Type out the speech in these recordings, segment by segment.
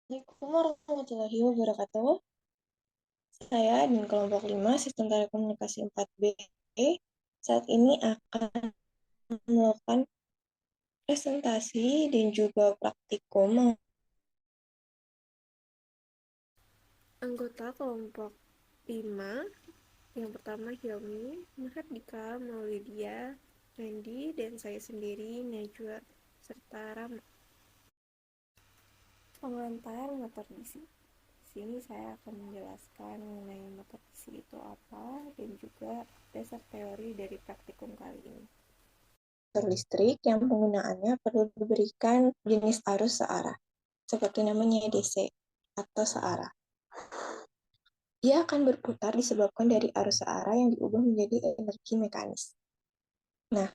Assalamualaikum warahmatullahi wabarakatuh. Saya di kelompok 5 Sistem Telekomunikasi 4B saat ini akan melakukan presentasi dan juga praktikum. Anggota kelompok 5 yang pertama Hilmi, Mahardika, Maulidia, Randy, dan saya sendiri, Najwa, serta Rama. Pengantar motor DC. Di sini saya akan menjelaskan mengenai motor DC itu apa dan juga dasar teori dari praktikum kali ini. Motor listrik yang penggunaannya perlu diberikan jenis arus searah, seperti namanya DC atau searah. Ia akan berputar disebabkan dari arus searah yang diubah menjadi energi mekanis. Nah,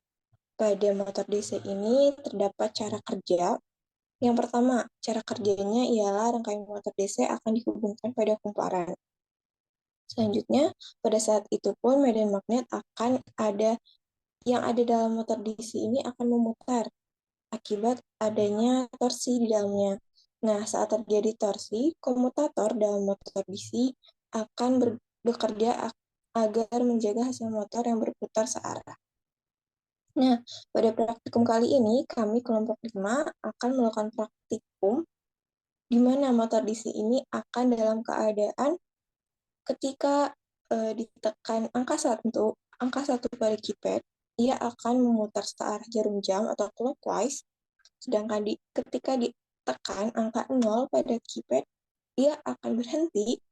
pada motor DC ini terdapat cara kerja. Yang pertama, cara kerjanya ialah rangkaian motor DC akan dihubungkan pada kumparan. Selanjutnya, pada saat itu pun medan magnet yang ada dalam motor DC ini akan memutar akibat adanya torsi di dalamnya. Nah, saat terjadi torsi, komutator dalam motor DC akan bekerja agar menjaga hasil motor yang berputar searah. Nah, pada praktikum kali ini, kami kelompok 5 akan melakukan praktikum di mana motor DC ini akan dalam keadaan ketika ditekan angka satu pada keypad, ia akan memutar searah jarum jam atau clockwise, sedangkan ketika ditekan angka 0 pada keypad, ia akan berhenti,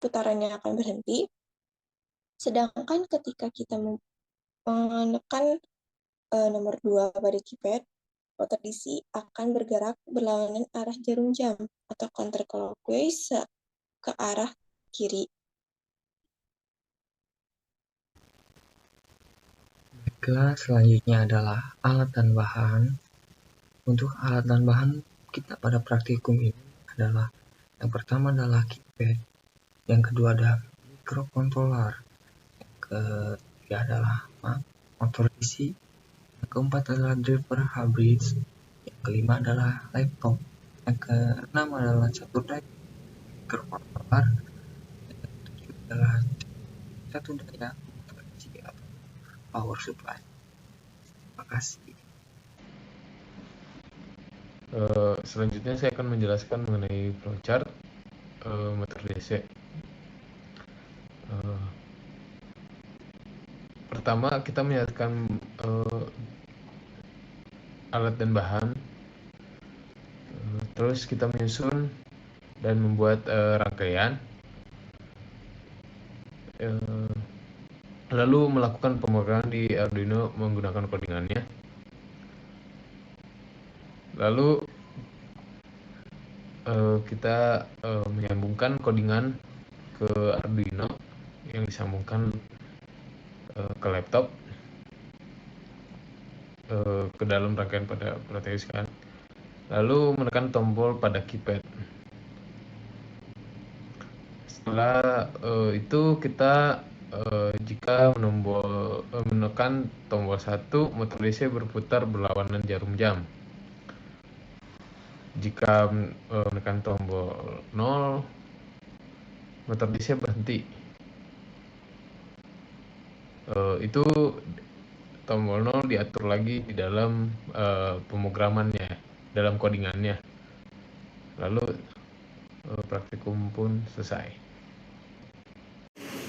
putarannya akan berhenti, sedangkan ketika kita menekan nomor 2 pada keypad, motor DC akan bergerak berlawanan arah jarum jam atau counterclockwise ke arah kiri. Selanjutnya adalah alat dan bahan. Untuk alat dan bahan kita pada praktikum ini adalah yang pertama adalah keypad, yang kedua adalah microcontroller, yang ketiga adalah motor DC, yang keempat adalah driver hybrid, yang kelima adalah laptop, yang keenam adalah catur daya microcontroller, yang ketujuh adalah satu daya motor DC atau power supply. Terima kasih. Selanjutnya saya akan menjelaskan mengenai flowchart motor DC. Pertama kita menyatakan alat dan bahan, terus kita menyusun dan membuat rangkaian, lalu melakukan pemrograman di Arduino menggunakan codingannya, lalu kita menyambungkan codingan ke Arduino yang disambungkan ke laptop, ke dalam rangkaian pada Proteus kan, lalu menekan tombol pada keypad. Setelah itu kita jika menekan tombol 1, motor DC berputar berlawanan jarum jam. Jika menekan tombol 0, motor DC berhenti. Itu tombol 0 diatur lagi di dalam pemrogramannya, dalam codingannya. Lalu praktikum pun selesai.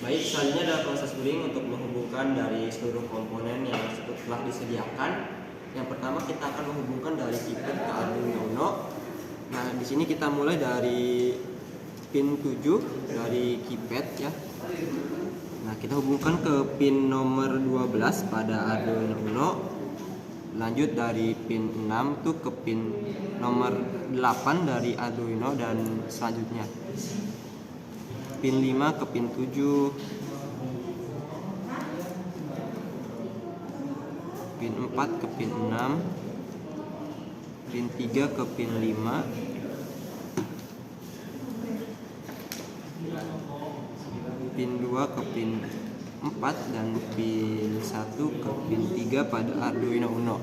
Baik, selanjutnya adalah proses bring untuk menghubungkan dari seluruh komponen yang telah disediakan. Yang pertama kita akan menghubungkan dari keypad ke Arduino Uno. Nah, di sini kita mulai dari pin 7 dari keypad ya. Nah, kita hubungkan ke pin nomor 12 pada Arduino Uno. Lanjut dari pin 6 tuh ke pin nomor 8 dari Arduino dan selanjutnya. Pin 5 ke pin 7, pin 4 ke pin 6, pin 3 ke pin 5, pin 2 ke pin 4, dan pin 1 ke pin 3 pada Arduino Uno.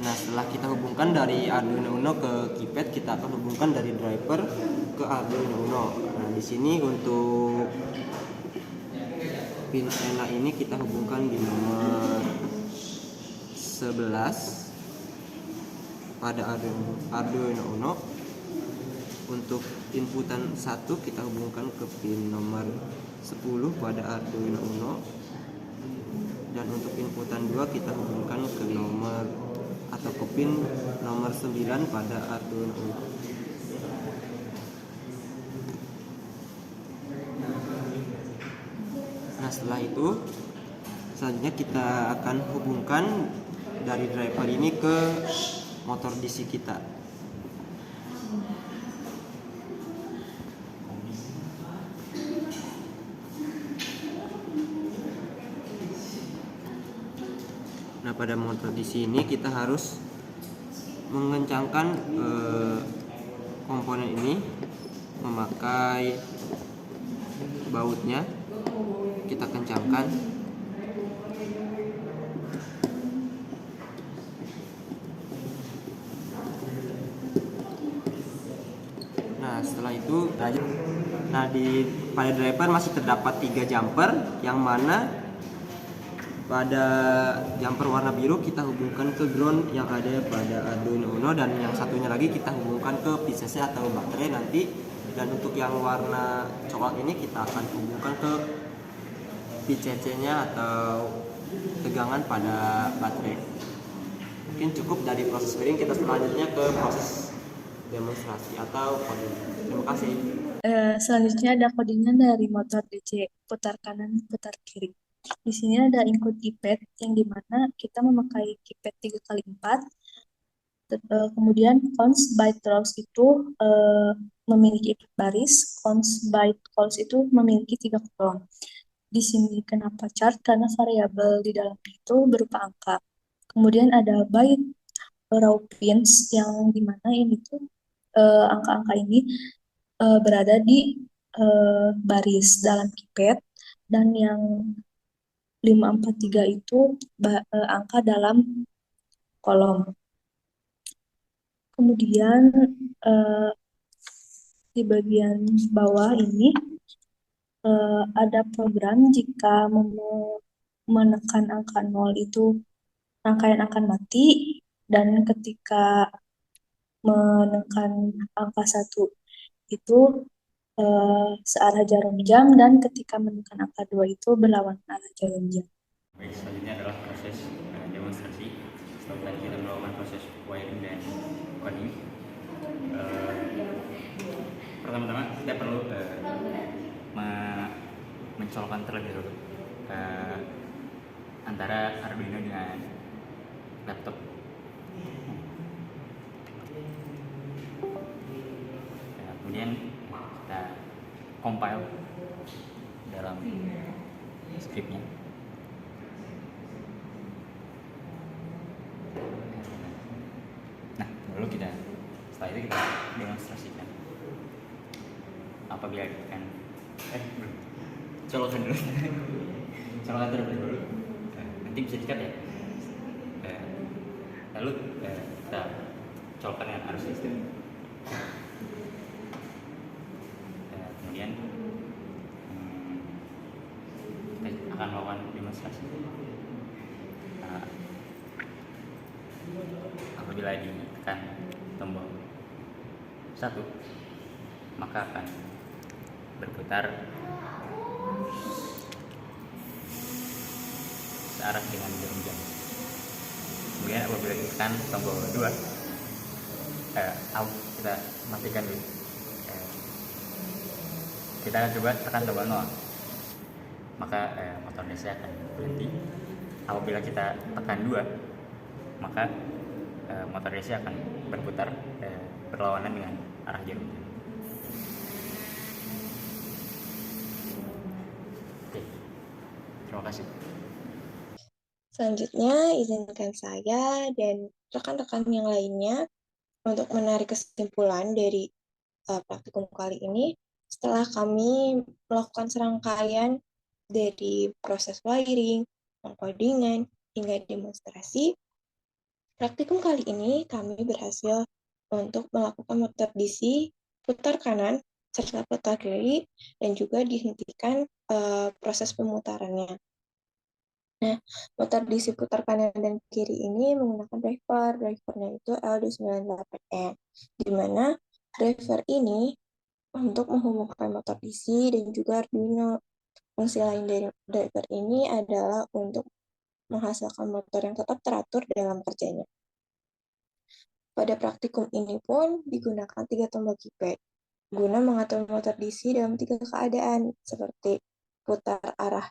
Nah, setelah kita hubungkan dari Arduino Uno ke keypad, kita akan hubungkan dari driver ke Arduino Uno. Nah, di sini untuk pin ENA ini kita hubungkan di nomor 11 pada Arduino Uno. Untuk inputan 1 kita hubungkan ke pin nomor 10 pada Arduino Uno, dan untuk inputan 2 kita hubungkan ke nomor atau ke pin nomor 9 pada Arduino Uno. Nah, setelah itu selanjutnya kita akan hubungkan dari driver ini ke motor DC kita. Nah, pada motor DC ini kita harus mengencangkan komponen ini memakai bautnya. Kita kencangkan. Nah, setelah itu pada driver masih terdapat 3 jumper, yang mana pada jumper warna biru kita hubungkan ke ground yang ada pada Arduino Uno, dan yang satunya lagi kita hubungkan ke PCC atau baterai nanti. Dan untuk yang warna coklat ini kita akan hubungkan ke PCC-nya atau tegangan pada baterai. Mungkin cukup dari proses wiring, kita selanjutnya ke proses demonstrasi atau coding. Terima kasih. Selanjutnya ada codingan dari motor DC, putar kanan, putar kiri. Di sini ada include keypad yang dimana kita memakai keypad 3x4. Kemudian cons by rows itu memiliki 4 baris, cons by calls itu memiliki 3 kolom. Di sini kenapa chart? Karena variabel di dalam itu berupa angka. Kemudian ada by row pins yang dimana ini tuh angka-angka ini berada di baris dalam keypad, dan yang 543 itu angka dalam kolom. Kemudian di bagian bawah ini ada program jika menekan angka 0 itu rangkaian akan mati, dan ketika menekan angka 1 itu searah jarum jam, dan ketika menekan angka 2 itu berlawanan arah jarum jam. Baik, selanjutnya adalah proses demonstrasi. Setelah tadi kita melakukan proses wiring dan coding, pertama-tama kita perlu mencolokkan terlebih dahulu antara Arduino dengan laptop. Kemudian kita compile dalam scriptnya. Nah, lalu setelah itu kita demonstrasikan. Apabila kan colokkan dulu. Colokkan terlebih dahulu. Nanti bisa dikat ya. Lalu kita colokkan dengan arus listrik. Kemudian kita akan melakukan demonstrasi. Apabila ditekan tombol 1, maka akan berputar searah dengan jarum jam. Kemudian apabila ditekan tombol 2, kita matikan dulu. Kita akan coba tekan tombol 0, maka motor DC akan berhenti. Apabila kita tekan 2, maka motor DC akan berputar berlawanan dengan arah jarum jam. Oke, terima kasih. Selanjutnya, izinkan saya dan rekan-rekan yang lainnya untuk menarik kesimpulan dari praktikum kali ini. Setelah kami melakukan serangkaian dari proses wiring, pengkodingan, hingga demonstrasi, Praktikum kali ini kami berhasil untuk melakukan motor DC, putar kanan, serta putar kiri, dan juga dihentikan proses pemutarannya. Nah, motor DC putar kanan dan kiri ini menggunakan driver. Drivernya itu L298N, di mana driver ini untuk menghubungkan motor DC dan juga Arduino. Fungsi lain dari driver ini adalah untuk menghasilkan motor yang tetap teratur dalam kerjanya. Pada praktikum ini pun digunakan 3 tombol keypad guna mengatur motor DC dalam 3 keadaan, seperti putar arah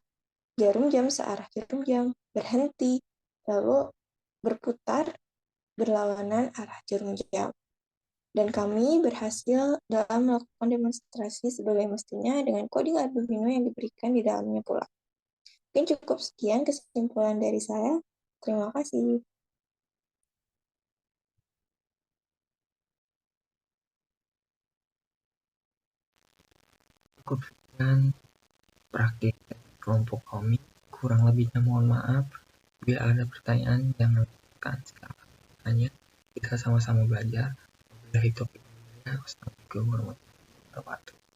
jarum jam searah jarum jam, berhenti, lalu berputar berlawanan arah jarum jam. Dan kami berhasil dalam melakukan demonstrasi sebagai mestinya dengan coding Arduino yang diberikan di dalamnya pula. Mungkin cukup sekian kesimpulan dari saya. Terima kasih. Cukup sekian praktik kelompok kami. Kurang lebihnya mohon maaf. Bila ada pertanyaan jangan lupa silakan tanya. Kita sama-sama belajar. Wabillahi taufiq wal hidayah. Wassalamualaikum warahmatullahi wabarakatuh.